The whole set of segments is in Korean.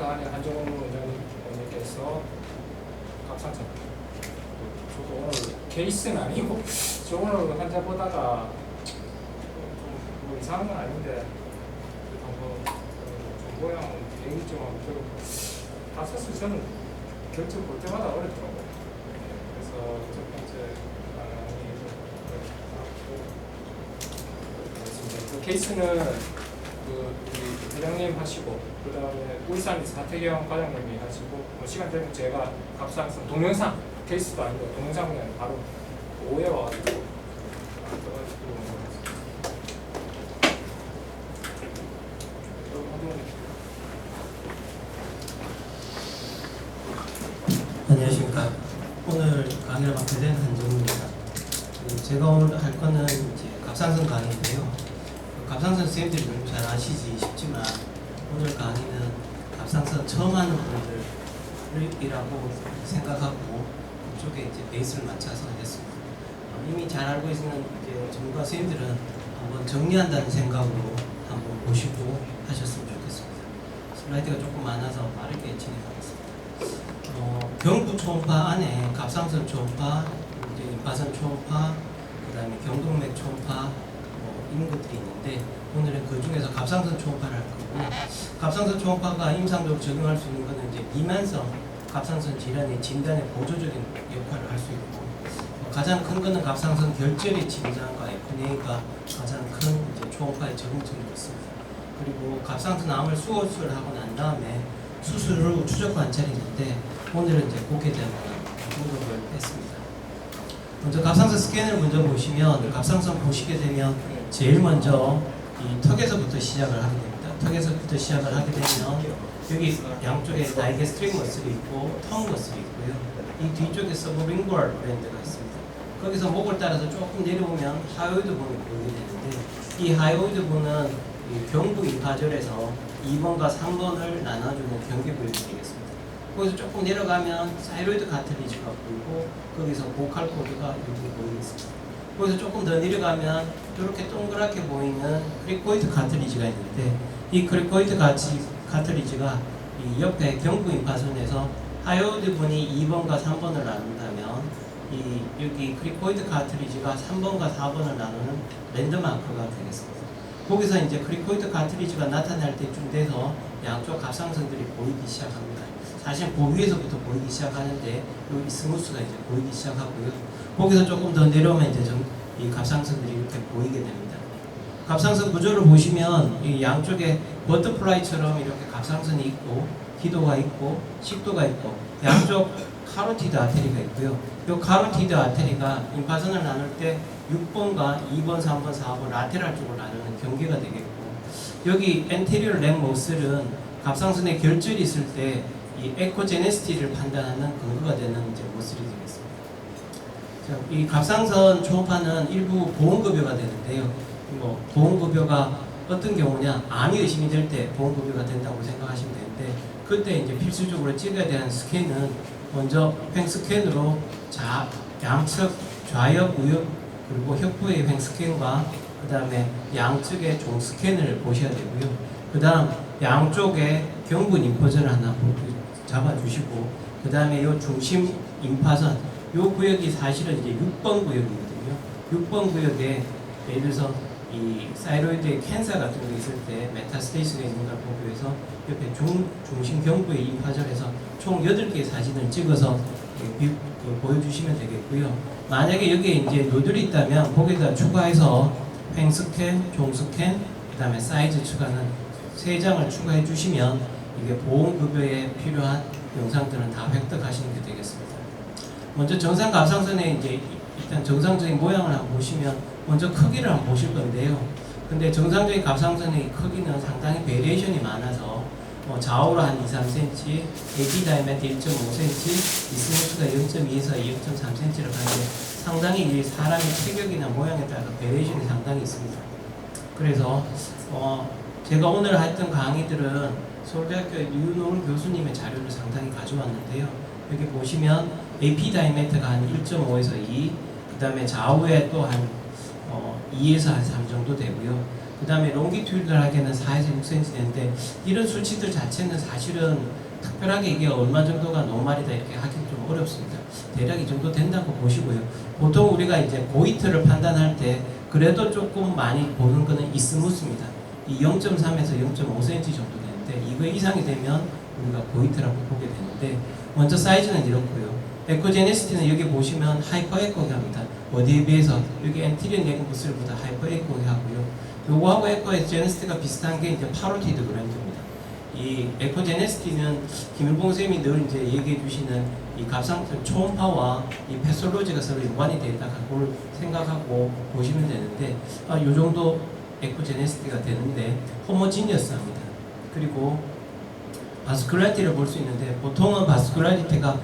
안에 한종훈 원장님께서 갑상선. 저도 오늘 케이스는 아니고 저 오늘 환자 보다가 뭐 이상한 건 아닌데 좀 모양 대응이 좀 다쳤을 저는 결정 볼 때마다 어렵더라고요. 그래서 첫 번째 그 케이스는 우리 회장님 하시고 그 다음에 울산 사태경 과장님이 하시고 뭐 시간 되면 제가 갑상선 동영상 케이스도 아니고 동영상 그냥 바로 오후에 와가지고 안녕하십니까. 오늘 강의를 맡게 된 한정우입니다. 제가 오늘 할 거는 이제 갑상선 강의인데요. 갑상선 선생님들이 너무 잘 아시지 싶지만 오늘 강의는 갑상선 처음 하는 분들이라고 생각하고 그쪽에 이제 베이스를 맞춰서 하겠습니다. 이미 잘 알고 있는 이제 전문가 선생님들은 한번 정리한다는 생각으로 한번 보시고 하셨으면 좋겠습니다. 슬라이드가 조금 많아서 빠르게 진행하겠습니다. 경부 초음파 안에 갑상선 초음파, 이제 임파선 초음파, 그 다음에 경동맥 초음파 이런 것들이 있는데 오늘은 그 중에서 갑상선 초음파를 할 거고, 갑상선 초음파가 임상적으로 적용할 수 있는 것은 이제 비만성 갑상선 질환의 진단의 보조적인 역할을 할 수 있고, 가장 큰 것은 갑상선 결절의 진단과 FNA가 가장 큰 이제 초음파의 적응점이 있습니다. 그리고 갑상선 암을 수술을 하고 난 다음에 수술 후 추적 관찰이 있는데 오늘은 이제 그렇게 대한 언급을 했습니다. 먼저 갑상선 스캔을 먼저 보시면 갑상선 보시게 되면 제일 먼저 이 턱에서부터 시작을 하게 됩니다. 턱에서부터 시작을 하게 되면 여기 양쪽에 다이게스트릭 머슬이 있고 턱 머슬이 있고요. 이 뒤쪽에 서브링구얼 밴드가 있습니다. 거기서 목을 따라서 조금 내려오면 하이오이드 본이 보이게 되는데 이 하이오이드 본은 이 경부 임파절에서 2번과 3번을 나눠주는 경계부역이 되겠습니다. 거기서 조금 내려가면 사이로이드 카틀리지가 보이고 거기서 보칼 코드가 여기 보이겠습니다. 거기서 조금 더 내려가면 이렇게 동그랗게 보이는 크리코이드 카틀리지가 있는데 이 크리코이드 카틀리지가 이 옆에 경부 임파선에서 하이오이드 분이 2번과 3번을 나눈다면 이 여기 크리코이드 카틀리지가 3번과 4번을 나누는 랜드마크가 되겠습니다. 거기서 이제 크리코이드 카틀리지가 나타날 때쯤 돼서 양쪽 갑상선들이 보이기 시작합니다. 사실 그 위에서부터 보이기 시작하는데 여기 스무스가 이제 보이기 시작하고요. 거기서 조금 더 내려오면 이제 이 갑상선들이 이렇게 보이게 됩니다. 갑상선 구조를 보시면 이 양쪽에 버터플라이처럼 이렇게 갑상선이 있고 기도가 있고 식도가 있고 양쪽 카로티드 아테리가 있고요. 이 카로티드 아테리가 임파선을 나눌 때 6번과 2번, 3번, 4번 라테랄 쪽으로 나누는 경계가 되겠고 여기 엔테리어 램 머슬은 갑상선에 결절이 있을 때 이 에코제네시티를 판단하는 근거가 되는 이제 머슬이 되겠습니다. 자, 이 갑상선 초음파는 일부 보험급여가 되는데요. 뭐 보험급여가 어떤 경우냐, 암이 의심이 될 때 보험급여가 된다고 생각하시면 되는데 그때 이제 필수적으로 찍어야 되는 스캔은 먼저 횡스캔으로 양측 좌옆, 우옆 그리고 혁부의 횡스캔과 그 다음에 양측의 종스캔을 보셔야 되고요. 그 다음 양쪽에 경부 임포전을 하나 잡아주시고 그 다음에 이 중심 임파선 이 구역이 사실은 이제 6번 구역이거든요. 6번 구역에 예를 들어서 이 사이로이드의 캔서 같은 게 있을 때 메타스테이스가 있는 걸 보기 위해서 옆에 중심 경부의 임파절에서 총 8개의 사진을 찍어서 보여주시면 되겠고요. 만약에 여기에 이제 노들이 있다면 거기다 추가해서 횡스캔, 종스캔, 그 다음에 사이즈 추가는 3장을 추가해 주시면 이게 보험급여에 필요한 영상들은 다 획득하시는 게 되겠습니다. 먼저 정상 갑상선의 이제 일단 정상적인 모양을 한번 보시면 먼저 크기를 한번 보실 건데요. 근데 정상적인 갑상선의 크기는 상당히 베리에이션이 많아서 좌우로 한 2-3cm, AP 다이아메터 1.5cm, 이스무스가 0.2에서 0.3cm를 가는데 상당히 이 사람의 체격이나 모양에 따라 베리에이션이 상당히 있습니다. 그래서 제가 오늘 했던 강의들은 서울대학교 유노을 교수님의 자료를 상당히 가져왔는데요. 여기 보시면 AP 다이아메터가 한 1.5에서 2, 그 다음에 좌우에 또 한 2에서 한 3 정도 되고요. 그 다음에 롱기튜드널하게는 4에서 6cm 되는데 이런 수치들 자체는 사실은 특별하게 이게 얼마 정도가 노말이다 이렇게 하기는 좀 어렵습니다. 대략 이 정도 된다고 보시고요. 보통 우리가 이제 고이트를 판단할 때 그래도 조금 많이 보는 거는 이스무스입니다. 이 0.3에서 0.5cm 정도 되는데 이거 이상이 되면 우리가 고이트라고 보게 되는데 먼저 사이즈는 이렇고요. 에코제네시티는 여기 보시면 하이퍼 에코기합니다. 어디에 비해서 여기 엔티리어 넥무슬보다 하이퍼 에코기하고요. 요거하고 에코제네시티가 비슷한 게 이제 파로티드 그랜드입니다. 이 에코제네시티는 김일봉 선생님이 늘 이제 얘기해 주시는 이 갑상선 초음파와 이 패솔로지가 서로 연관이 되어 있다 그걸 생각하고 보시면 되는데 요 정도 에코제네시티가 되는데 호모지니어스합니다. 그리고 바스큘라리티를 볼 수 있는데 보통은 바스큘라리티가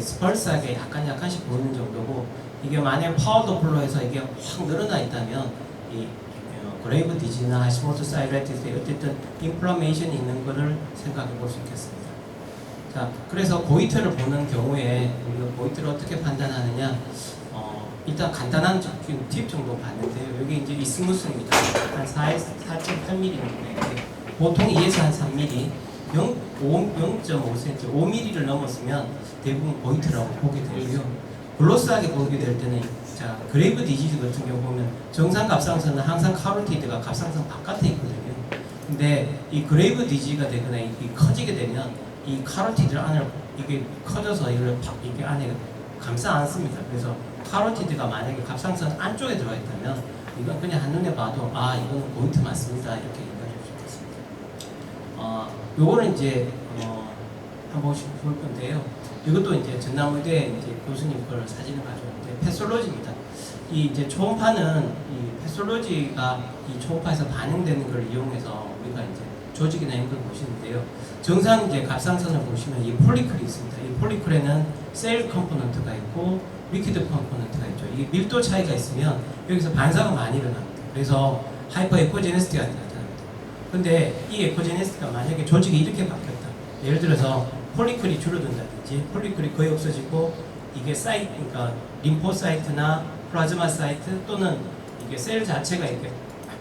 스펄스하게 약간씩 보이는 정도고 이게 만약 파워 도플러에서 이게 확 늘어나 있다면 이 그레이브 디지나 하시모토 사이라이티스에 어쨌든 인플라메이션이 있는 것을 생각해 볼 수 있겠습니다. 자, 그래서 고이트를 보는 경우에 우리가 고이트를 어떻게 판단하느냐? 일단 간단한 팁 정도 봤는데요. 여기 이제 이스무스입니다. 한 4.3mm 정도 보통 2에서 한 3mm 0.5cm, 5mm를 넘었으면 대부분 고이트라고 보게 되고요. 글로스하게 보게 될 때는 자 그레이브 디지즈 같은 경우 보면 정상 갑상선은 항상 카로티드가 갑상선 바깥에 있거든요. 근데 이 그레이브 디지즈가 되거나 이 커지게 되면 이 카로티드 안을 이게 커져서 이게 안에 감싸 안습니다. 그래서 카로티드가 만약에 갑상선 안쪽에 들어가 있다면 이건 그냥 한눈에 봐도 이거는 고이트 맞습니다. 이렇게 얘기할 수 있겠습니다. 요거는 이제 한 번씩 볼 건데요. 이것도 이제 전남의대 이제 교수님 걸 사진을 가져왔는데 패솔로지입니다. 이 이제 초음파는 이 패솔로지가 이 초음파에서 반영되는 걸 이용해서 우리가 이제 조직이나 이런 걸 보시는데요. 정상 이제 갑상선을 보시면 이 폴리클이 있습니다. 이 폴리클에는 셀 컴포넌트가 있고 리퀴드 컴포넌트가 있죠. 이게 밀도 차이가 있으면 여기서 반사가 많이 일어납니다. 그래서 하이퍼 에코제네시티가 나타납니다. 근데 이 에코제네시티가 만약에 조직이 이렇게 바뀌었다. 예를 들어서 폴리클이 줄어든다든지 폴리클이 거의 없어지고 이게 그러니까 림포사이트나 플라즈마 사이트 또는 이게 셀 자체가 이렇게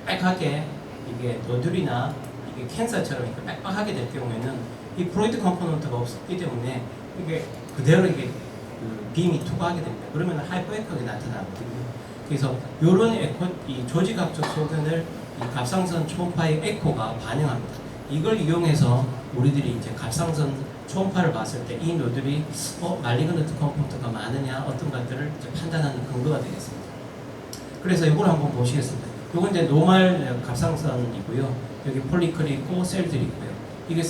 빽빽하게 이게 노듈이나 이게 캔서처럼 이렇게 빽빽하게 될 경우에는 이 프로이드 컴포넌트가 없기 때문에 이게 그대로 이게 빔이 투과하게 됩니다. 그러면 하이퍼에코가 나타나거든요. 그래서 이런 이 조직학적 소견을 이 갑상선 초음파의 에코가 반영합니다. 이걸 이용해서 우리들이 이제 갑상선 초음파를 봤을 때 이 노들이 말리그넌트 컴포넌트가 많으냐 어떤 것들을 이제 판단하는 근거가 되겠습니다. 그래서 이걸 한번 보시겠습니다. 이건 이제 노말 갑상선이고요. 여기 폴리클이 있고 셀들이 있고요. 이게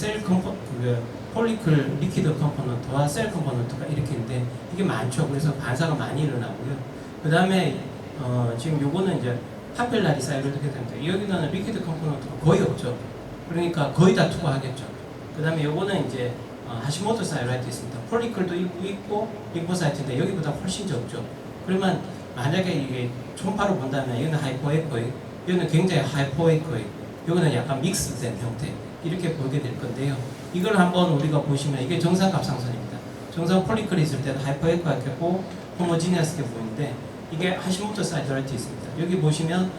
폴리클 리퀴드 컴포넌트와 셀 컴포넌트가 이렇게 있는데 이게 많죠. 그래서 반사가 많이 일어나고요. 그 다음에 지금 요거는 이제 파필라리 사이로 이렇게 됩니다. 여기는 리퀴드 컴포넌트가 거의 없죠. 그러니까 거의 다 투과하겠죠. 그 다음에 요거는 이제 하시모토 사이라이티스입니다. 폴리클도 있고 림포사이트인데 여기보다 훨씬 적죠. 그러면 만약에 이게 초음파로 본다면 이거는 하이포에코익, 이거는 굉장히 하이포에코익, 이거는 약간 믹스된 형태 이렇게 보게 될 건데요. 이걸 한번 우리가 보시면 이게 정상 갑상선입니다. 정상 폴리클이 있을 때는 하이포에코익하고 호모지니어스게 보이는데 이게 하시모토 사이라이티스입니다. 여기 보시면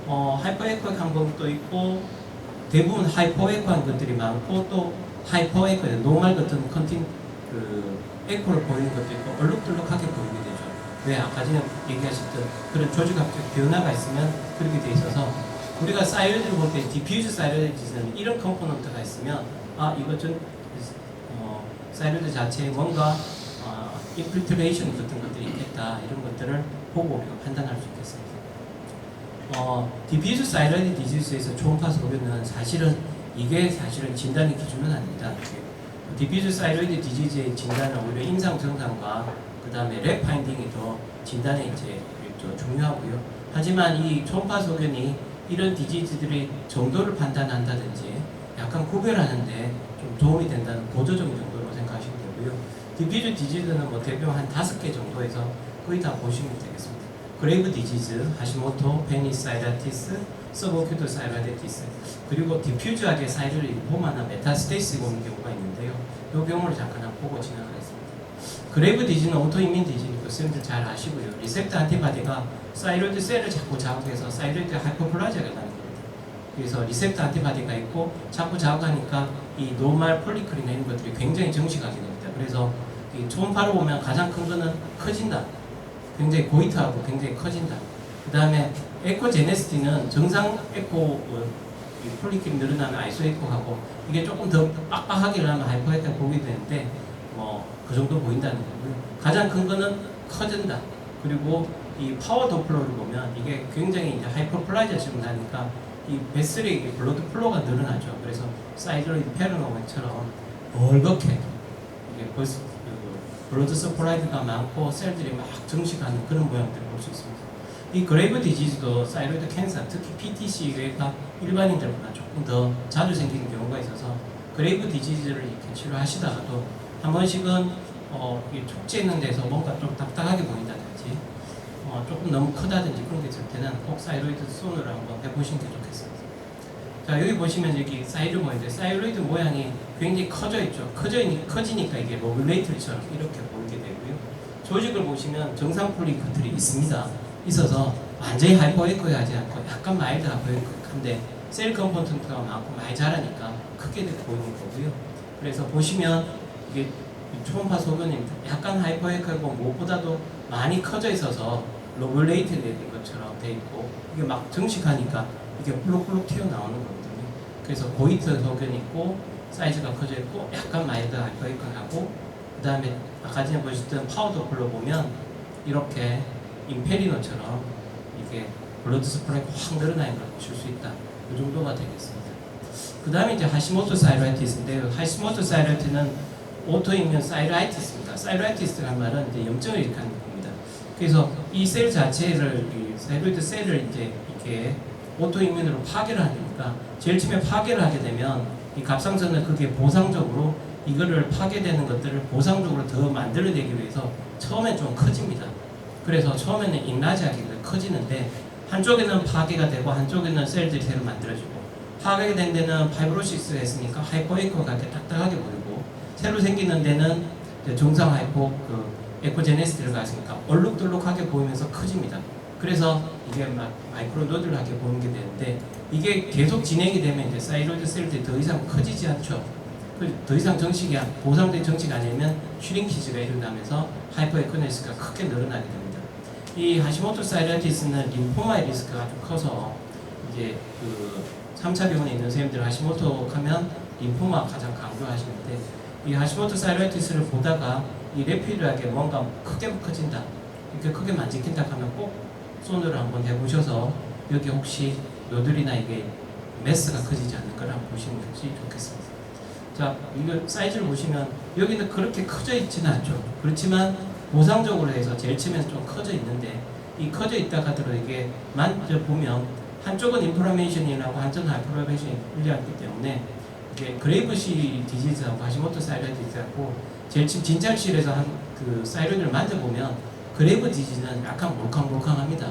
하이포에코익한 것도 있고 대부분 하이포에코한 것들이 많고 또 하이퍼에코, 노멀 같은 에코를 보이는 것도 있고 얼룩덜룩하게 보이게 되죠. 왜 아까 전에 얘기하셨던 그런 조직학적 변화가 있으면 그렇게 돼 있어서 우리가 사이로이드를 볼 때 디퓨즈 사이로이드는 이런 컴포넌트가 있으면 이거 좀 사이로이드 자체에 뭔가 인필트레이션 같은 것들이 있겠다 이런 것들을 보고 우리가 판단할 수 있겠습니다. 디퓨즈 사이로이드 디지즈에서 초음파 소견은 이게 사실은 진단의 기준은 아닙니다. 디퓨즈 사이로이드 디지즈의 진단은 오히려 임상 증상과 그 다음에 랩 파인딩이 더 진단에 이제 중요하고요. 하지만 이 초음파 소견이 이런 디지즈들의 정도를 판단한다든지 약간 구별하는데 좀 도움이 된다는 보조적인 정도로 생각하시면 되고요. 디퓨즈 디지즈는 뭐 대표 한 5개 정도에서 거의 다 보시면 되겠습니다. 그레이브 디지즈, 하시모토, 페니사이라티스, 서브어큐트 사이라이티스, 그리고 디퓨즈하게 사이를 리포마나 메타스테이스 보는 경우가 있는데요. 이 경우를 잠깐 한번 보고 지나가겠습니다. 그레이브 디지는 오토이민 디지니까 쌤들 잘 아시고요. 리셉터 안티바디가 사이로이드 셀을 자꾸 자극해서 사이로이드 하이퍼플라지아가 나는 겁니다. 그래서 리셉터 안티바디가 있고 자꾸 자극하니까 이 노말 폴리클이나 이런 것들이 굉장히 정식하게 됩니다. 그래서 이 초음파로 보면 가장 큰 거는 커진다. 굉장히 고이트하고 굉장히 커진다. 그 다음에 에코제네시티는 정상 에코 이 폴리클이 늘어나면 아이소에코하고 이게 조금 더 빡빡하게 하면 하이퍼에코가 보게 되는데 뭐 그 정도 보인다는 거고요. 가장 큰 거는 커진다. 그리고 이 파워 도플러를 보면 이게 굉장히 이제 하이퍼플라이저식으로 나니까 이 베슬의 블러드 플로가 늘어나죠. 그래서 사이드로이드 페르노멘처럼 벌겋게 이게 벌써 블러드 서플라이드가 많고 셀들이 막 증식하는 그런 모양들을 볼 수 있습니다. 이 그레이브 디지즈도 사이로이드 캔서, 특히 PTC가 일반인들보다 조금 더 자주 생기는 경우가 있어서 그레이브 디지즈를 이렇게 치료하시다가도 한 번씩은 이 촉지있는 데서 뭔가 좀 답답하게 보인다든지 조금 너무 크다든지 그런 게 있을 때는 꼭 사이로이드 손으로 한번 해보시는 게 좋겠습니다. 자, 여기 보시면 여기 사이드 모양인데 사이로이드 모양이 굉장히 커져 있죠. 커지니까 이게 로블레이트처럼 이렇게 보이게 되고요. 조직을 보시면 정상 폴리클들이 있어서 완전히 하이퍼에코하지 않고 약간 마일드 하이퍼에코한데 셀 컴포넌트가 많고 많이 자라니까 크게 보이는 거고요. 그래서 보시면 이게 초음파 소변입니다. 약간 하이퍼에코하고 무엇보다도 많이 커져 있어서 로블레이트 된 것처럼 돼 있고 이게 막 정식하니까 이게 블록블록 튀어나오는 거거든요. 그래서 고이트 소견이 있고 사이즈가 커져 있고 약간 마일드 하이퍼에코하고 그 다음에 아까 전에 보셨던 파우더 블로 보면 이렇게 임페리노처럼 이게 블러드 스프레이가 확 늘어나는 걸 보실 수 있다. 이 정도가 되겠습니다. 그 다음에 이제 하시모토 사이라이티스인데요. 하시모토 사이라이티스는 오토이뮨 사이라이티스입니다. 사이라이티스라는 말은 이제 염증을 일으키는 겁니다. 그래서 이 셀 자체를 이 사이로이드 셀을 이제 이렇게 오토이뮨으로 파괴를 하니까 제일 처음에 파괴를 하게 되면 이 갑상선은 그게 보상적으로 이거를 파괴되는 것들을 보상적으로 더 만들어내기 위해서 처음엔 좀 커집니다. 그래서 처음에는 인라지하게 커지는데 한쪽에는 파괴가 되고 한쪽에는 셀들이 새로 만들어지고 파괴가 된 데는 파이브로시스가 있으니까 하이퍼에코가 딱딱하게 보이고 새로 생기는 데는 정상 하이퍼 에코제네시스 들어가 있으니까 얼룩덜룩하게 보이면서 커집니다. 그래서 이게 막 마이크로노들하게 보이게 되는데 이게 계속 진행이 되면 이제 사이로이드 셀들이 더 이상 커지지 않죠. 더 이상 정식이 보상된 정식이 아니면 슈링키지가 일어나면서 하이퍼에코네시스가 크게 늘어나게 됩니다. 이 하시모토 사이라이티스는 림포마의 리스크가 아주 커서 이제 그 3차 병원에 있는 선생님들 하시모토 하면 림포마 가장 강조하시는데 이 하시모토 사이라이티스를 보다가 이 레피드하게 뭔가 크게 커진다 이렇게 크게 만지킨다 하면 꼭 손으로 한번 해보셔서 여기 혹시 노들이나 이게 메스가 커지지 않는 걸 한번 보시는 것이 좋겠습니다. 자, 이거 사이즈를 보시면 여기는 그렇게 커져 있지는 않죠. 그렇지만 보상적으로 해서 제일 처음에는 좀 커져 있는데 이 커져 있다가 들어 이게 만져보면 한쪽은 인플라메이션이라고 한쪽은 하이퍼라메이션이 불리하기 때문에 이게 그레이브시 디지즈하고 하시모토 사이라이티스하고 제일 진찰실에서 한 그 사이로이드를 만져보면 그레이브 디지즈는 약간 몰캉몰캉합니다.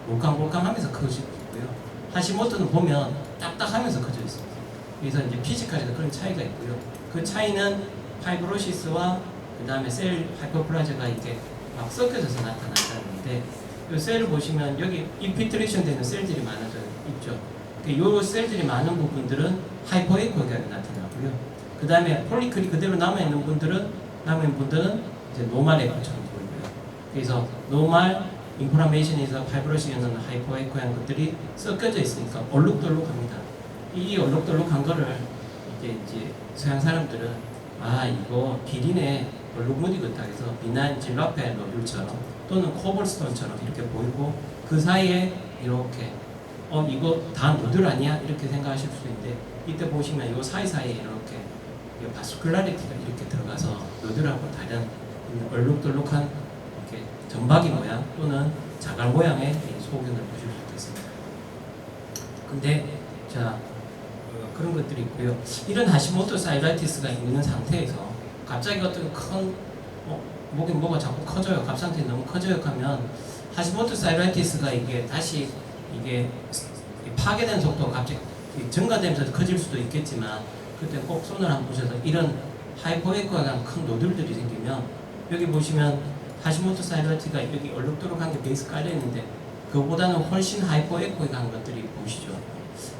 몰캉몰캉하면서 커지고 있고요. 하시모토는 보면 딱딱하면서 커져 있습니다. 그래서 이제 피지컬에서 그런 차이가 있고요. 그 차이는 파이브로시스와 그 다음에 셀 하이퍼플라즈가 이렇게 막 섞여져서 나타난다는데 이 셀을 보시면 여기 인피트레이션 되는 셀들이 많아져 있죠. 이 셀들이 많은 부분들은 하이퍼에코가 나타나고요. 그 다음에 폴리클이 그대로 남아있는 분들은 이제 노말 에코처럼 보이고요. 그래서 노말 인플라메이션에서 파이브로시스는 하이퍼에코한 것들이 섞여져 있으니까 얼룩덜룩합니다. 이 얼룩덜룩한 거를 이제 서양 사람들은 이거 비린의 얼룩무늬 같아서 비난 질라페 노듈처럼 또는 코블스톤처럼 이렇게 보이고 그 사이에 이렇게 이거 다 노듈 아니야? 이렇게 생각하실 수 있는데 이때 보시면 이 사이사이에 이렇게 바스큘라리티가 이렇게 들어가서 노듈하고 다른 얼룩덜룩한 이렇게 점박이 모양 또는 자갈 모양의 소견을 보실 수 있습니다. 근데 자 그런 것들이 있고요. 이런 하시모토 사이라이티스가 있는 상태에서 갑자기 어떤 큰 목에 뭐가 자꾸 커져요. 갑상선이 너무 커져요 하면 하시모토 사이라이티스가 이게 다시 이게 파괴된 속도가 갑자기 증가되면서 커질 수도 있겠지만 그때 꼭 손을 한번 보셔서 이런 하이퍼에코가 큰 노들들이 생기면 여기 보시면 하시모토 사이라이티가 여기 얼룩덜룩한 게 베이스 깔려 있는데 그거보다는 훨씬 하이퍼에코가 한 것들이 보이시죠.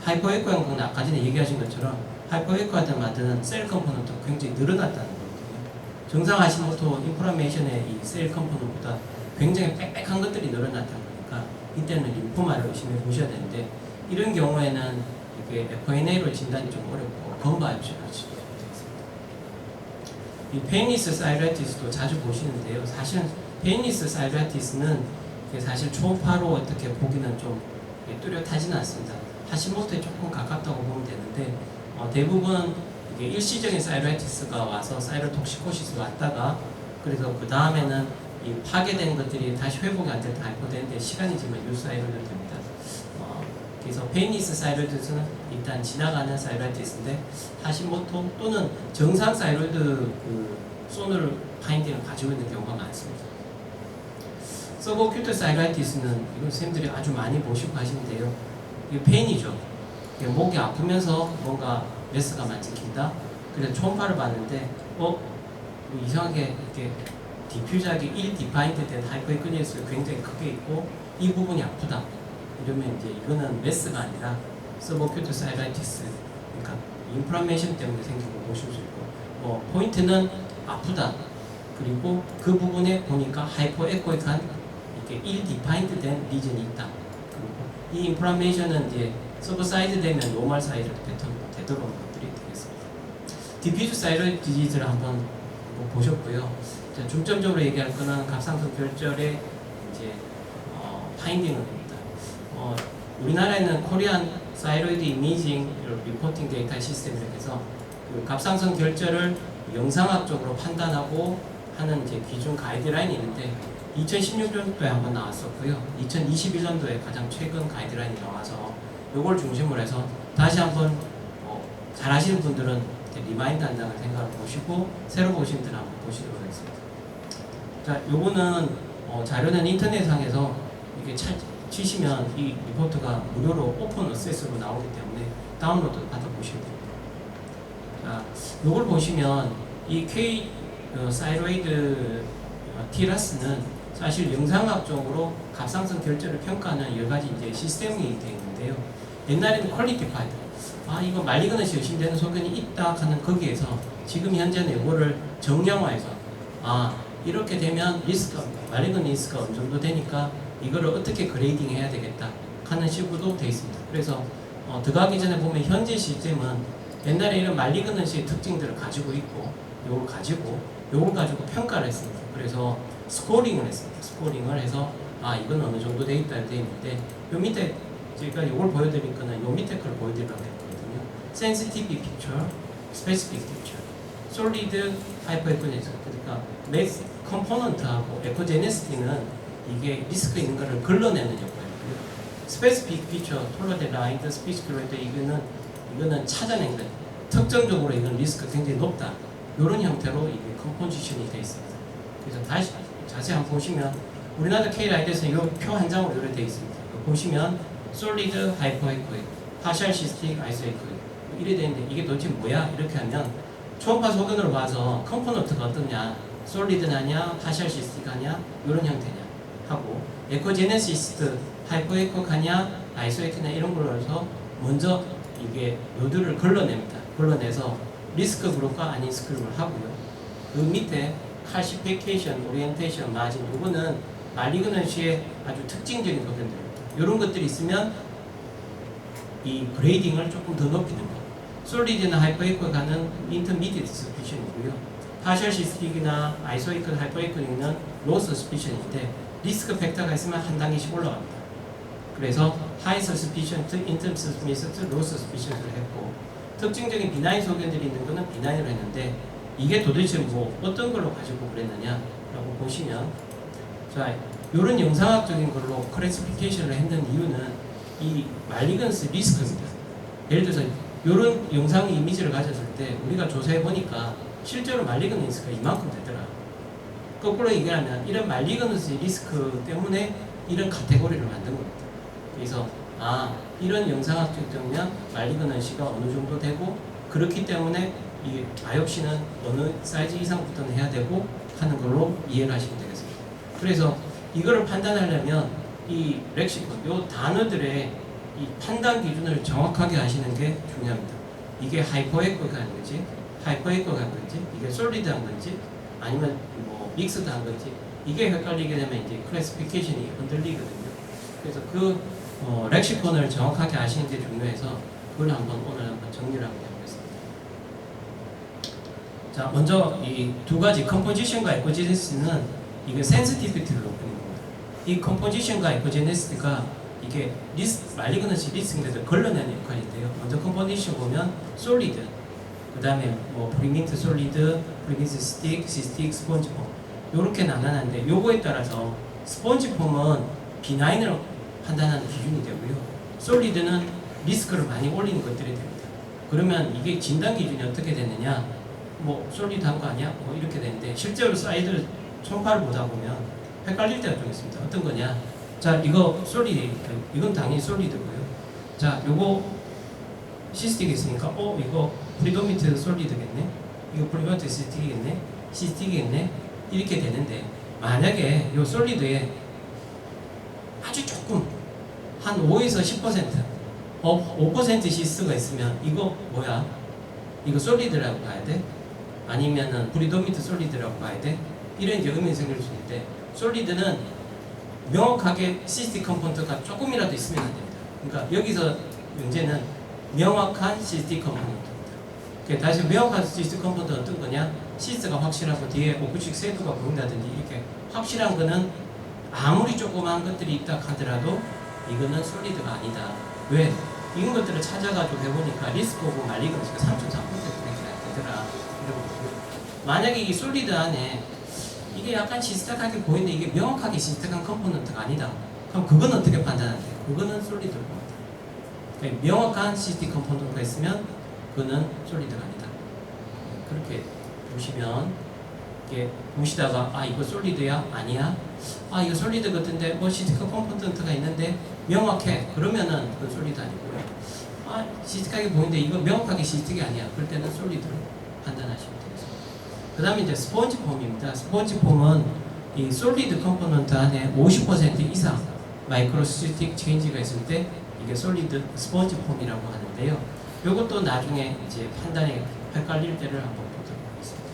하이퍼에코 양극은 아까 전에 얘기하신 것처럼 하이퍼에코한테 만드는 셀 컴포넌트가 굉장히 늘어났다는 거거든요. 정상 하시모토 인프라메이션의 이 셀 컴포넌트보다 굉장히 빽빽한 것들이 늘어났다는 거니까 이때는 림포마를 의심해 보셔야 되는데, 이런 경우에는 이게 FNA로 진단이 좀 어렵고 건바이옵시를 하시죠. 이 페니스 사이라티스도 자주 보시는데요. 사실은 페니스 사이라티스는 사실 초음파로 어떻게 보기는 좀 뚜렷하지는 않습니다. 하시모토에 조금 가깝다고 보면 되는데, 대부분 이게 일시적인 사이라티스가 와서 사이로톡시코시스 왔다가, 그래서 그 다음에는 이 파괴된 것들이 다시 회복이 안 될 때 발포되는데 시간이 지나면 유사이로도 됩니다. 그래서 페니스 사이로이드스는 일단 지나가는 사이로이드스인데, 하시모토 또는 정상 사이로이드 그 소늘 파인딩을 가지고 있는 경우가 많습니다. 서브어큐트 사이로이드스는 이건 선생님들이 아주 많이 보시고 하시는데요. 이게 페인이죠. 목이 아프면서 뭔가 메스가 많이 긴다. 그래서 초음파를 봤는데 이상하게 이렇게 디퓨저하게 1 디파인드 된 하이퍼에크니스가 굉장히 크게 있고 이 부분이 아프다. 이러면 이제 이거는 메스가 아니라 서브어큐트 사이라이티스, 그러니까 인플라메이션 때문에 생기고 보실 수 있고, 포인트는 아프다. 그리고 그 부분에 보니까 하이퍼에코익한 이렇게 1 디파인드 된 리전이 있다. 그리고 이 인플라메이션은 이제 서브사이드 되면 노멀 사이드 패턴으로 되돌아오는 것들이 되겠습니다. 디퓨즈 사이로이드 디지즈를 한번 보셨고요. 중점적으로 얘기할 거는 갑상선 결절의 이제 파인딩입니다. 우리나라에는 코리안 사이로이드 이미징 리포팅 데이터 시스템이라고 해서 그 갑상선 결절을 영상학적으로 판단하고 하는 이제 기준 가이드라인이 있는데, 2016년도에 한번 나왔었고요. 2021년도에 가장 최근 가이드라인이 나와서 이걸 중심으로 해서 다시 한번 잘 하시는 분들은 리마인드 한다는 생각을 보시고, 새로 보신 분들은 한번 보시도록 하겠습니다. 자, 요거는 자료는 인터넷상에서 이렇게 치시면 이 리포트가 무료로 오픈 어세스로 나오기 때문에 다운로드 받아보시면 됩니다. 자, 요걸 보시면 이 K 사이로이드 티라스는 사실 영상학적으로 갑상선 결절을 평가하는 여러 가지 이제 시스템이 되어 있는데요. 옛날에는 퀄리티파이드, 이거 말리그너시 의심되는 소견이 있다 하는 거기에서 지금 현재는 이거를 정량화해서 이렇게 되면 리스크가, 말리그너 리스크가 어느 정도 되니까 이거를 어떻게 그레이딩 해야 되겠다 하는 식으로도 되어 있습니다. 그래서 들어가기 전에 보면 현재 시스템은 옛날에 이런 말리그너시의 특징들을 가지고 있고 요걸 가지고 평가를 했습니다. 그래서 스코링을 했습니다. 스코링을 해서 이건 어느 정도 돼 있다 돼 있는데, 요 밑에 제가 요걸 보여드릴 거는 요 밑에 걸 보여드리려고 했거든요. 센시티비티 픽처, 스페시픽 픽처, 솔리드 하이퍼에코니스, 그러니까 맥 컴포넌트하고 에코제네시티는 이게 리스크 있는 거를 걸러내는 역할이고요. 스페시픽 피처, 톨러데 라인드, 스피치크로이드, 이거는 찾아낸 거. 특정적으로 이건 리스크 굉장히 높다. 이런 형태로 이게 컴포지션이 되어 있습니다. 그래서 다시 자세히 한번 보시면 우리나라 K라이드에서는 이 표 한 장으로 이렇게 되어 있습니다. 보시면 솔리드 하이퍼에코익, 파셜 시스틱 아이소에코익 이래 되는데 이게 도대체 뭐야? 이렇게 하면 초음파 소견으로 봐서 컴포넌트가 어떠냐, 솔리드냐냐, 파셜 시스틱하냐 이런 형태냐 하고, 에코제네시스 하이퍼에코하냐 아이소에코냐 이런 걸로 해서 먼저 이게 요들을 걸러냅니다. 걸러내서 리스크 그룹과 아니스크 그룹을 하고요. 그 밑에 칼시피케이션, 오리엔테이션, 마진, 이거는 말리그넌시의 아주 특징적인 소견들입니다. 이런 것들이 있으면 이 그레이딩을 조금 더 높이는 거. 솔리드나 하이퍼에코에 가는 인터미디트 스피션이고요. 파셜 시스틱이나 아이소이크 하이퍼에코는 로우 서스피션인데 리스크 팩터가 있으면 한 단계씩 올라갑니다. 그래서 하이 서스피션트, 인터 서스피션트, 로우 서스피션트를 했고, 특징적인 비나인 소견들이 있는 거는 비나인을 했는데, 이게 도대체 뭐 어떤 걸로 가지고 그랬느냐라고 보시면, 자, 이런 영상학적인 걸로 클래시피케이션을 했는 이유는 이 말리건스 리스크입니다. 예를 들어서 이런 영상 이미지를 가졌을 때 우리가 조사해 보니까 실제로 말리건 리스크가 이만큼 되더라. 거꾸로 얘기하면 이런 말리건스 리스크 때문에 이런 카테고리를 만든 겁니다. 그래서 이런 영상학적 경우면 말리건시가 어느 정도 되고, 그렇기 때문에 이 바이옵시는 어느 사이즈 이상부터는 해야 되고 하는 걸로 이해를 하시면 되겠습니다. 그래서 이거를 판단하려면 이 렉시콘, 이 단어들의 이 판단 기준을 정확하게 하시는 게 중요합니다. 이게 하이퍼에코가 한 건지, 하이퍼에코가 한 건지, 이게 솔리드한 건지, 아니면 뭐 믹스드한 건지, 이게 헷갈리게 되면 이제 클래시피케이션이 흔들리거든요. 그래서 그 렉시콘을 정확하게 아시는 게 중요해서 그걸 오늘 한번 정리를 한번 해보겠습니다. 자, 먼저 이 두 가지 컴포지션과 에코제네시스는 이게 센시티비티를 높이는 겁니다. 이 컴포지션과 에코제네시스가 이게 말리그너시 리스크에서 걸러내는 역할인데요. 먼저 컴포지션 보면 솔리드, 그 다음에 뭐 프리민트 솔리드, 프리민트 스틱, 시스틱, 스폰지 폼 이렇게 나눠놨는데 요거에 따라서 스폰지 폼은 비나인으로 판단하는 기준이 되고요. 솔리드는 리스크를 많이 올리는 것들이 됩니다. 그러면 이게 진단 기준이 어떻게 되느냐? 뭐 솔리드한 거 아니야? 뭐 이렇게 되는데 실제로 사이드 총파를 보다 보면 헷갈릴 때가 좀 있습니다. 어떤 거냐? 자, 이거 솔리드, 이건 당연히 솔리드고요. 자, 요거 시스틱이 있으니까 이거 프리도미트 솔리드겠네? 이거 프리도미트 시스틱이겠네? 시스틱이겠네? 이렇게 되는데 만약에 요 솔리드에 아주 조금 한 5에서 10% 5% 시스가 있으면 이거 뭐야? 이거 솔리드라고 봐야 돼? 아니면은 프리도미트 솔리드라고 봐야 돼? 이런 이제 의문이 생길 수 있는데 솔리드는 명확하게 시스틱 컴포넌트가 조금이라도 있으면 안 됩니다. 그러니까 여기서 문제는 명확한 시스틱 컴포넌트입니다. 다시 명확한 시스틱 컴포넌트는 어떤 거냐? 시스가 확실하고 뒤에 오프식 쇄도가 보인다든지 이렇게 확실한 거는 아무리 조그마한 것들이 있다 하더라도 이거는 솔리드가 아니다. 왜? 이런 것들을 찾아가지고 해보니까 리스크 오브 말리그너시가 3.3%밖에 안 되더라. 만약에 이 솔리드 안에 이게 약간 시스템하게 보이는데 이게 명확하게 시스템한 컴포넌트가 아니다. 그럼 그건 어떻게 판단하는데? 그거는 솔리드로 봅니다. 그러니까 명확한 시스템 컴포넌트가 있으면 그거는 솔리드가 아니다. 그렇게 보시면 이게 보시다가 이거 솔리드야? 아니야? 이거 솔리드 같은데 뭐 시스템 컴포넌트가 있는데 명확해. 그러면은 그건 솔리드 아니고요. 시스템하게 보이는데 이거 명확하게 시스템이 아니야. 그럴 때는 솔리드로 판단하시면 되겠습니다. 그 다음에 이제 스펀지 폼입니다. 스펀지 폼은 이 솔리드 컴포넌트 안에 50% 이상 마이크로스틱 체인지가 있을 때 이게 솔리드 스펀지 폼이라고 하는데요. 이것도 나중에 이제 판단에 헷갈릴 때를 한번 보도록 하겠습니다.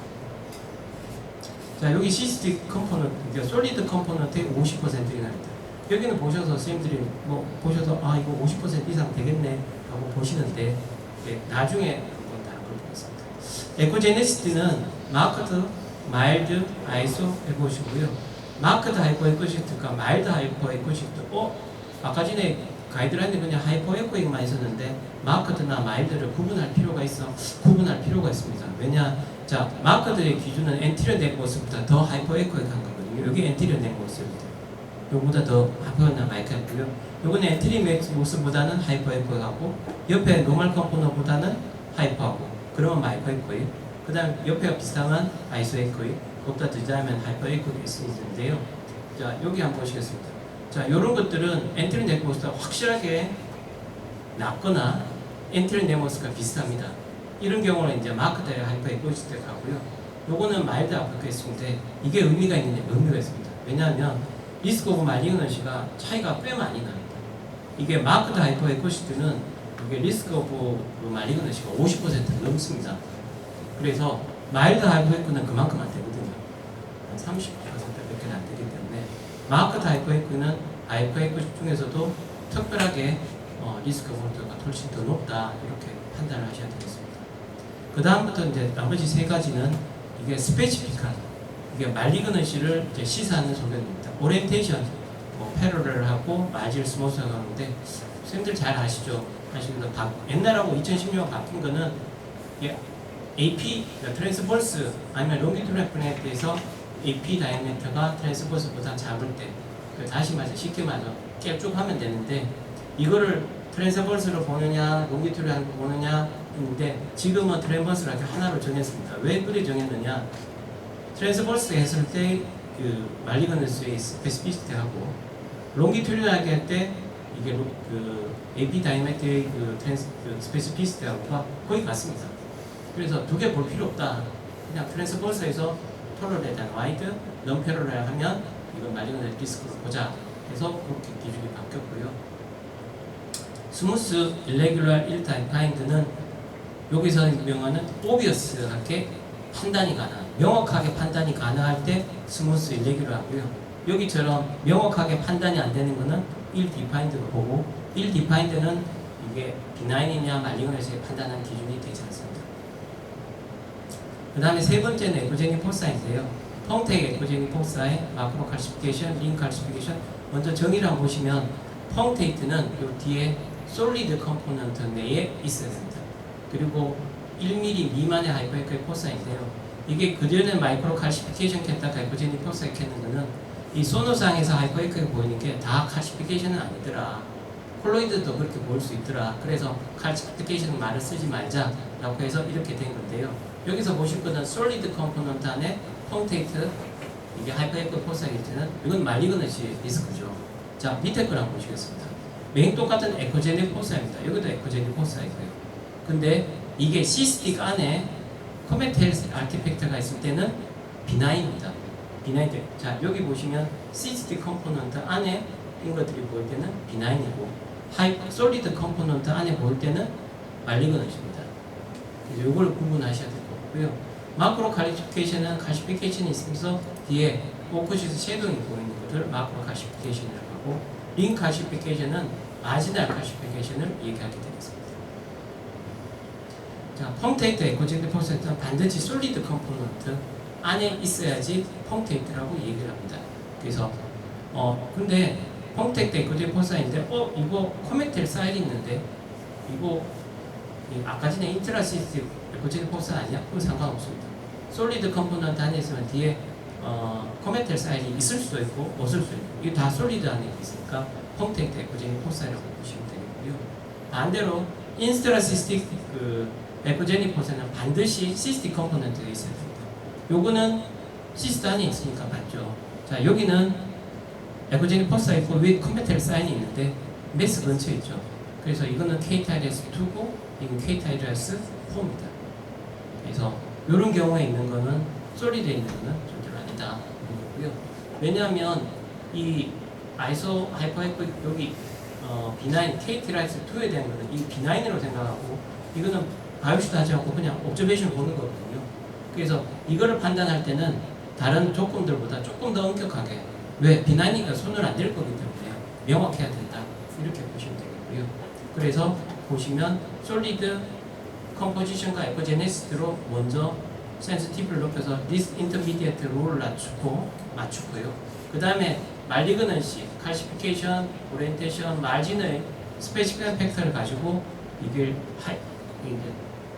자, 여기 시스틱 컴포넌트, 그러니까 솔리드 컴포넌트의 50%가 납니다. 여기는 보셔서 선생님들이 뭐 보셔서 이거 50% 이상 되겠네 하고 보시는데 나중에 한번 다른 걸 보겠습니다. 에코제네시티는 마크드, 마일드, 아이소 해보시고요. 마크드 하이퍼 에코시프트가 마일드 하이퍼 에코시프트. 아까 전에 가이드라인에 그냥 하이퍼 에코잉만 있었는데 마크드나 마일드를 구분할 필요가 있습니다. 왜냐? 자, 마크드의 기준은 엔티리어 넥모스보다 더 하이퍼 에코익한 거거든요. 여기 엔티리어 넥모스입니다. 요거보다 더 하이퍼나 마이크였고요. 요거는 엔티리어 넥모스보다는 하이퍼 에코하고 옆에 노멀 컴포너보다는 하이퍼하고 그러면 마이크 에코익. 그 다음 옆에 비슷한 아이소 에코익. 그것보다 더 자면 하이퍼 에코익이 있는데요. 자, 여기 한번 보시겠습니다. 자, 요런 것들은 엔티리어 넥모스가 확실하게 낮거나 엔티리어 넥모스가 비슷합니다. 이런 경우는 이제 마크드의 하이퍼 에코시스템 가고요. 요거는 마일드 하이퍼 에코시스템인데 이게 의미가 있느냐? 의미가 있습니다. 왜냐하면 리스크 오브 말리그너시가 차이가 꽤 많이 납니다. 이게 마크드 하이퍼 에코시스템은 이게 리스크 오브 말리그너시가 50% 넘습니다. 그래서 마일드 하이퍼 에코는 그만큼 안 되거든요. 한 30%밖에 안 되기 때문에 마크드 하이퍼 에코는 하이퍼 에코 중에서도 특별하게 리스크 오브가 훨씬 더 높다 이렇게 판단을 하셔야 되겠습니다. 그 다음부터 이제 나머지 세 가지는 이게 스페시픽한 이게 말리그너시를 이제 시사하는 소견입니다. 오리엔테이션, 패러럴하고 마질 스모스하고 하는데 선생님들 잘 아시죠? 옛날하고 2016년 바뀐 거는 이게 AP, 트랜스버스 아니면 롱기튜드널 플래닛에서 AP 다이아미터가 트랜스버스보다 작을 때 다시 말해서 쉽게 말해서 쭉 하면 되는데 이거를 트랜스버스로 보느냐 롱기튜드널로 보느냐 인데 지금은 트랜스버스를 하나로 정했습니다. 왜 그래 정했느냐? 트랜스버스 했을 때 그 말리그너스의 스페시피시티하고 롱기튜드널하게 할 때 이게 그 AP 다이아미터의 그 스페시피시티하고가 거의 같습니다. 그래서 두 개 볼 필요 없다. 그냥 트랜스버스에서 토럴에 와이드, non-패러럴 하면 이건 말리그너스 리스크로 보자. 그래서 그렇게 기준이 바뀌었고요. 스무스 일레귤러 일타입파인드는 여기서 유명하는 오비어스하게 판단이 가능한, 명확하게 판단이 가능할 때 스무스 일레귤러 하고요. 여기처럼 명확하게 판단이 안 되는 거는 일 디파인드로 보고, 일 디파인드는 이게 비나인이냐 말리그넌시에 판단하는 기준이 되지 않습니다. 그 다음에 세 번째는 에코제닉 포사인데요. 펑텍 에코제닉 포사의 마크로 칼시피케이션, 링 칼시피케이션. 먼저 정의를 한번 보시면 펑테이트는 요 뒤에 솔리드 컴포넌트 내에 있어야 됩니다. 그리고 1mm 미만의 하이퍼에코의 포사인데요. 이게 그전에 마이크로 칼시피케이션 켰다가 에코제닉 포사에 켰는 거는 이 소노상에서 하이퍼에코에 보이는 게 다 칼시피케이션은 아니더라. 콜로이드도 그렇게 보일 수 있더라. 그래서 칼시피케이션 말을 쓰지 말자라고 해서 이렇게 된 건데요. 여기서 보실 거는 솔리드 컴포넌트 안에 펑테이트, 이게 하이퍼에코 포사이트는 이건 말리그넌시 리스크죠. 자, 밑에 걸 한번 보시겠습니다. 매행 똑같은 에코제닉 포사입니다. 여기도 에코제닉 포사이고요. 근데 이게 시스틱 안에 코메텔 아티팩트가 있을 때는 비나인입니다. 비나인드. 자, 여기 보시면 시스틱 컴포넌트 안에 인 것들이 보일 때는 비나인이고, 솔리드 컴포넌트 안에 보일 때는 말리그넌시입니다. 그래서 이걸 구분하셔야 될 거고요. 마크로 칼시피케이션은 칼시피케이션이 있으면서 뒤에 포커시스 섀도잉이 보이는 것을 마크로 칼시피케이션이라고 하고, 링 칼시피케이션은 마지널 칼시피케이션을 얘기하게 되겠습니다. 자, 펑테이트 에코제닉 포사이트는 반드시 솔리드 컴포넌트 안에 있어야지 펑테이트라고 얘기를 합니다. 그래서 근데 펑테이트 에코제닉 포사인데 이거 코메텔 사일이 있는데 이거 아까 전에 인트라시스틱 에코제닉 포사 아니야? 그럼 상관없습니다. 솔리드 컴포넌트 안에 있으면 뒤에 코메텔 사일이 있을 수도 있고 없을 수도 있고, 이게 다 솔리드 안에 있으니까 펑테이트 에코제닉 포사라고 보시면 되겠고요. 반대로 인트라시스틱 에코제닉 포사는 반드시 시스틱 컴포넌트가 있어야 됩니다. 요거는 시스트 안에 있으니까 맞죠. 자, 여기는 에코제닉 포사 있고 위에 코메텔 사인이 있는데 메스 근처에 있죠. 그래서 이거는 K-TILS2고 이건 K-TILS4입니다. 그래서 이런 경우에 있는 거는 솔리드에 있는 거는 절대로 아니다 이거고요. 왜냐하면 이 아이소 하이퍼에코 여기 B9 K-TILS2에 대한 거는 이 B9으로 생각하고, 이거는 바이옵시도 하지 않고 그냥 옵저베이션 보는 거거든요. 그래서 이거를 판단할 때는 다른 조건들보다 조금 더 엄격하게, 왜 B9이가 손을 안 댈 거기 때문에 명확해야 된다 이렇게 보시면 되겠고요. 그래서 보시면 솔리드 컴포지션과 에코제네시스로 먼저 센시티브를 높여서 리스크 인터미디에이트 롤을 맞추고요. 그 다음에 말리그넌시, 칼시피케이션, 오리엔테이션, 마진의 스페시픽한 팩터를 가지고 이걸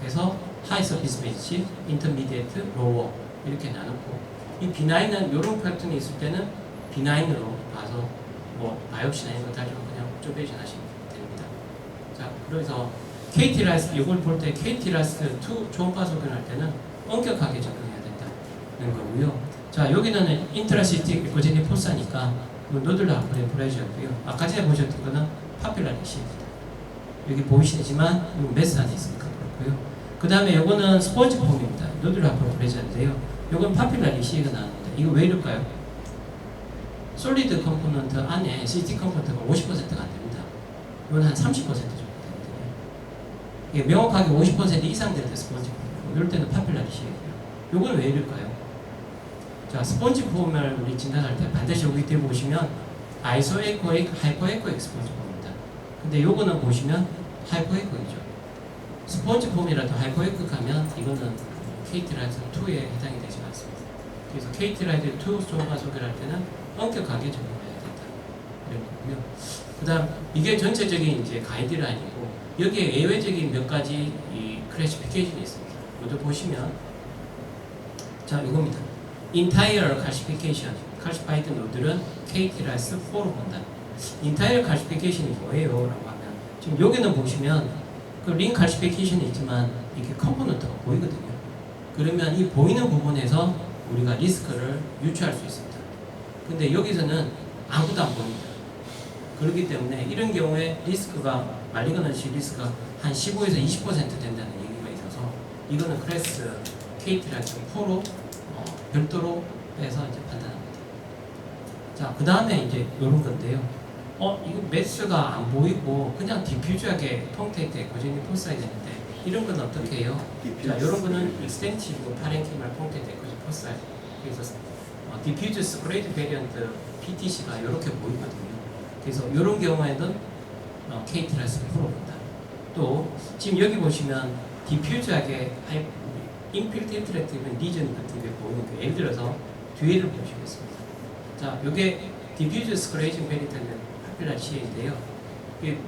해서 하이 서피스 매치, 인터미디에이트, 로워 이렇게 나눴고, 이 B9은 이런 패턴이 있을 때는 B9으로 봐서 뭐 바이옵시나 이런 거 다시고 그냥 옵저베이션 하시면 됩니다. 자, 그래서 KT-RAS 이걸 볼 때 KT-RAS2 초음파 소견할 때는 엄격하게 접근해야 된다는 거고요. 자, 여기는 인트라시틱 에코제닉 포사니까 노들라 브레이저고요. 아까 전에 보셨던 거는 파퓰라리시입니다. 여기 보이시지만 이건 메스 안에 있으니까 그렇고요. 그 다음에 이거는 스펀지 폼입니다. 노들라 브레이저인데요. 이건 파퓰라리시가 나옵니다. 이거 왜 이럴까요? 솔리드 컴포넌트 안에 CT 컴포넌트가 50%가 안 됩니다. 이건 한 30% 정도 되거든요. 이게 명확하게 50% 이상 될 때 스펀지 폼, 이럴 때는 파퓰라리시예요. 이건 왜 이럴까요? 자, 스펀지 폼을 우리 진단할 때 반드시 여기 뒤에 보시면 아이소에코익, 하이퍼에코익 스펀지 폼입니다. 근데 요거는 보시면 하이퍼에코이죠. 스펀지 폼이라도 하이퍼에코익 하면 이거는 KT-RAS2에 해당이 되지 않습니다. 그래서 KT-RAS2 초음파 소개를 할 때는 엄격하게 적용해야 된다. 그랬고요. 그 다음, 이게 전체적인 이제 가이드라인이고, 여기에 예외적인 몇 가지 이 클래시피케이션이 있습니다. 먼저 보시면, 자, 이겁니다. Entire Classification, Classified Node들은 KT-RAS4로 본다. Entire Classification이 뭐예요? 라고 하면, 지금 여기는 보시면, 그 링 칼시피케이션이 있지만, 이게 컴포넌트가 보이거든요. 그러면 이 보이는 부분에서 우리가 리스크를 유추할 수 있습니다. 근데 여기서는 아무것도 안 보입니다. 그렇기 때문에 이런 경우에 리스크가, 말리그넌시 리스크가 한 15에서 20% 된다는 얘기가 있어서, 이거는 클래스 KT-RAS4로 별도로 해서 이제 판단합니다. 자, 그 다음에 이제 이런 건데요. 이거 매스가 안 보이고 그냥 디퓨즈하게 펑테이트 에코제닉 포스가 되는데 이런 건 어떻게 해요? 자, 이런 거는 익스텐티브 파렌키말 펑테이트 에코제닉 포스. 그래서 디퓨즈 스프레이드 베리언트 PTC가 이렇게 보이거든요. 그래서 이런 경우에는 KT라스 풀어본다. 또 지금 여기 보시면 디퓨즈하게 인필테이트레트 리전 같은 게 보이는 게 예를 들어서 뒤에를 보시겠습니다. 자, 이게 디퓨즈 스크레이징 베리언트 파퓰러 시에인데요.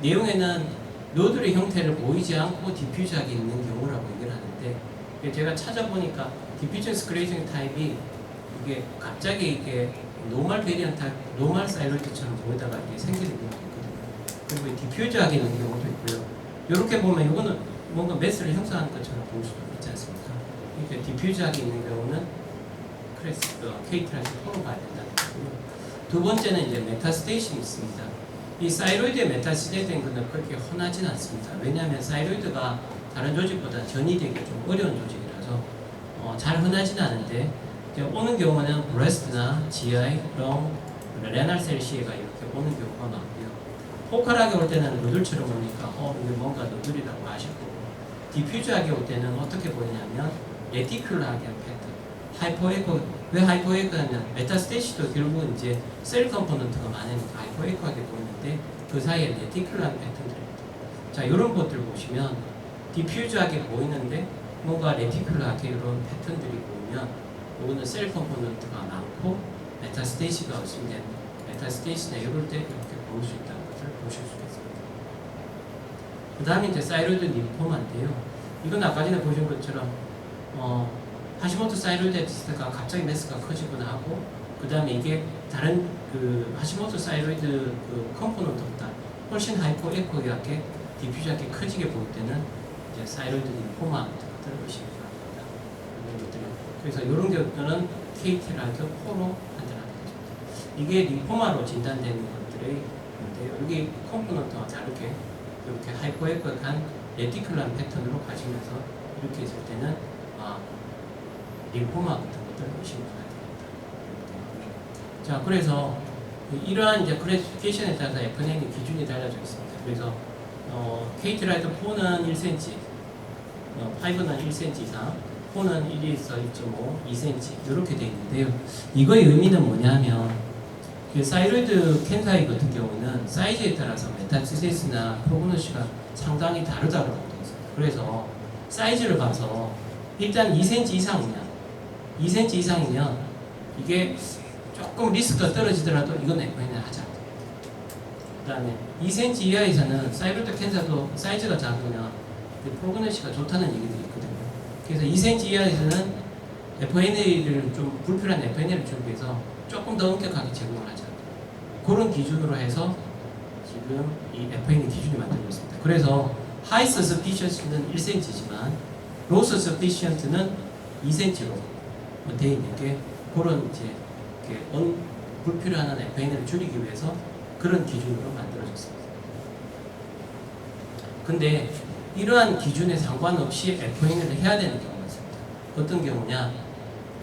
내용에는 노드의 형태를 보이지 않고 디퓨즈하게 있는 경우라고 얘기를 하는데 제가 찾아보니까 디퓨즈 스크레이징 타입이 이게 갑자기 이게 노멀 베리언트, 노멀 사이로이드처럼 보이다가 이게 생기는 경우도 있거든요. 그리고 디퓨즈하게 있는 경우도 있고요. 이렇게 보면 이거는 뭔가 매스를 형성하는 것처럼 볼 수도 있지 않습니까? 이렇게 디퓨즈하게 있는 경우는 케이트라스 포로 봐야 된다는 거고요. 두 번째는 이제 메타스테이션이 있습니다. 이 사이로이드에 메타스테이션 것은 그렇게 흔하진 않습니다. 왜냐하면 사이로이드가 다른 조직보다 전이되기 좀 어려운 조직이라서 잘 흔하진 않은데 오는 경우는 브레스트나 GI, 렁, 레날셀 시에가 이렇게 오는 경우가 많고요. 포컬하게 올 때는 누들처럼 오니까 이게 뭔가 누들이라고 하실 거고 디퓨즈하게 올 때는 어떻게 보이냐면 레티큘러하게 패턴 하이퍼에코 왜 하이퍼에코냐면 메타스테이시도 결국 이제 셀 컴포넌트가 많으니까 하이퍼에코하게 보이는데 그 사이에 레티큘러한 패턴들입니다. 자, 이런 것들 보시면 디퓨즈하게 보이는데 뭔가 레티큘러하게 이런 패턴들이 보이면 이거는 셀 컴포넌트가 많고 메타스테이시가 없으면 메타스테이시나 이럴 때 이렇게 보일 수 있다는 것을 보실 수 있습니다. 그 다음에 이제 사이로이드 림포마인데요. 이건 아까 전에 보신 것처럼 하시모토 사이로이드가 갑자기 매스가 커지거나 하고 그 다음에 이게 다른 그 하시모토 사이로이드 그 컴포넌트보다 훨씬 하이퍼에코하게 디퓨즈하게 커지게 보일 때는 이제 사이로이드 림포마 같은 것들을 의심해야 합니다. 그래서 이런 경우는 KT라도 포로 판단하는 거죠. 이게 림포마로 진단되는 것들의 건데요. 여기 컴포넌트와 다르게 이렇게 하이퍼에코한 레티큘러한 패턴으로 가지면서 이렇게 있을 때는 림포마 같은 것들을 의심해야 됩니다. 자, 그래서 이러한 이제 클래시피케이션에 따라서 FNA의 기준이 달라져 있습니다. 그래서 KT라이트 4는 1cm, 5는 1cm 이상, 4는 1에서 1.5, 2cm 이렇게 되어 있는데요. 이거의 의미는 뭐냐면 그 사이로이드 캔사이 같은 경우는 사이즈에 따라서 메타스테이스나 프로그노시가 상당히 다르다고 되어 있습니다. 그래서 사이즈를 봐서 일단 2cm 이상이면 이게 조금 리스크가 떨어지더라도 이건 FNA 하자. 그 다음에 2cm 이하에서는 사이로이드 캔사도 사이즈가 작으면 프로그노시가 좋다는 얘기들이 있거든요. 그래서 2cm 이하에서는 FNA를 좀 불필요한 FNA를 준비해서 조금 더 엄격하게 제공을 하자. 그런 기준으로 해서 지금 이 FNA 기준이 만들고 있습니다. 그래서 하이 서스피션트는 1cm지만 로우 서스피션트는 2cm로 되어 있는 게 그런 이제 불필요한 FNA를 줄이기 위해서 그런 기준으로 만들어졌습니다. 근데 이러한 기준에 상관없이 FNA를 해야 되는 경우가 있습니다. 어떤 경우냐?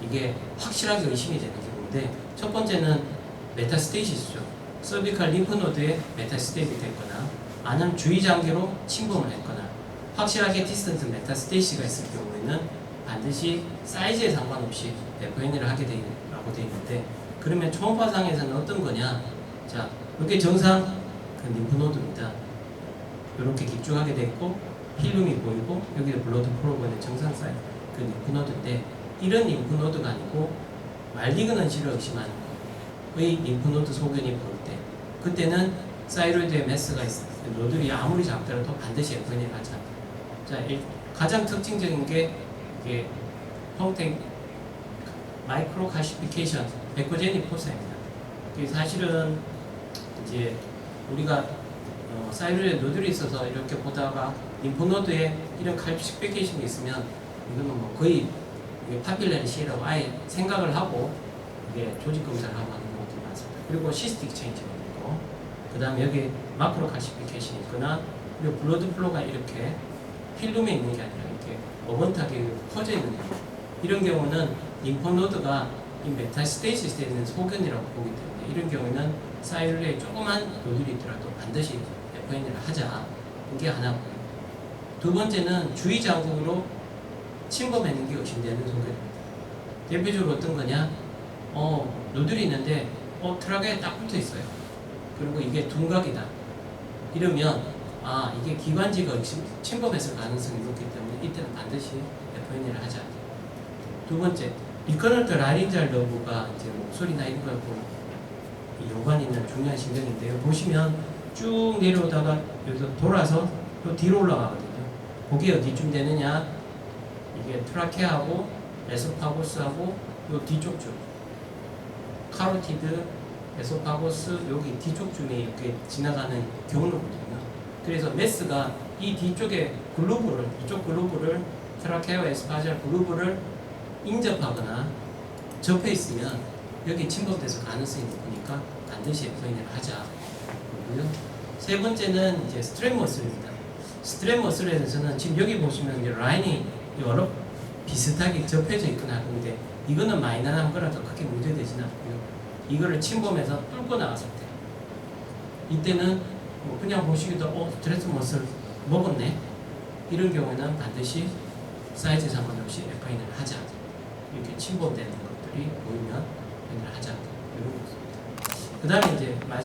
이게 확실하게 의심이 되는 경우인데 첫 번째는 메타스테이시스죠. 서비칼 림프노드에 메타스테이시 됐거나 아니면 주위 장기로 침범을 했거나 확실하게 디스턴트 메타스테이시가 있을 경우에는 반드시 사이즈에 상관없이 FNA를 하게 되라고 되어 있는데 그러면 초음파상에서는 어떤 거냐? 자, 이렇게 정상 그 림프노드입니다. 이렇게 깊쭉하게 됐고 필름이 보이고 여기도 블러드 프로브는 정상 사이즈 그 림프노드인데 이런 림프노드가 아니고 말리그넌시를 의심하는 거의 림프노드 소견이 보일 때 그때는 사이로이드에 메스가 있어요. 노들이 아무리 작더라도 반드시 FNA를 하지 않다. 자, 가장 특징적인 게 이게 형태 마이크로 칼시피케이션 에코제닉 포스입니다. 사실은 이제 우리가 사이로이드 노들이 있어서 이렇게 보다가 림프노드에 이런 칼시피케이션이 있으면 이거는 뭐 거의 파필레르시라고 아예 생각을 하고 이게 조직 검사를 하고 하는 경우도 많습니다. 그리고 시스틱 체인지가 있고, 그 다음에 여기 마크로 칼시피케이션이 있거나 그리고 블러드 플로가 이렇게 필름에 있는 게 아니라 이렇게 어번트하게 퍼져 있는 경우, 이런 경우는 림프노드가 이 메타스테이시스에 있는 소견이라고 보기 때문에 이런 경우는 사이로에 조그만 노즐이 있더라도 반드시 FN을 하자. 이게 하나고요. 두 번째는 주의 자국으로 침범했는 게 의심되는 소견입니다. 대표적으로 어떤 거냐? 노즐이 있는데 트락에 딱 붙어 있어요. 그리고 이게 둔각이다. 이러면 이게 기관지가 침범했을 가능성이 높기 때문에 이때는 반드시 FN을 하자. 두 번째, 리커널트 라린잘 러브가 이제 목소리나 이런 거하고 연관이 있는 중요한 신경인데요. 보시면 쭉 내려오다가 여기서 돌아서 또 뒤로 올라가거든요. 그게 어디쯤 되느냐? 이게 트라케하고 에소파고스하고 요 뒤쪽 줄, 카로티드, 에소파고스 여기 뒤쪽 줄에 이렇게 지나가는 경로거든요. 그래서 메스가 이 뒤쪽에 글루브를, 이쪽 글루브를 트라케와 에소파지알 글루브를 인접하거나 접해 있으면 여기 침범돼서 가능성이 높으니까 반드시 FN을 하자. 그리고요. 세 번째는 이제 스트랩 머슬입니다. 스트랩 머슬에 대해서는 지금 여기 보시면 이제 라인이 여러 비슷하게 접혀져 있거나 하는데 이거는 마이너한 거라서 크게 문제되지는 않고요. 이거를 침범해서 뚫고 나갔을 때 이때는 뭐 그냥 보시기도 스트레스 머슬 먹었네 이런 경우에는 반드시 사이즈 상관없이 FN을 하자. 이렇게 침범되는 것들이 보이면 FN을 하자. 이런 것입니다. 그 다음에 이제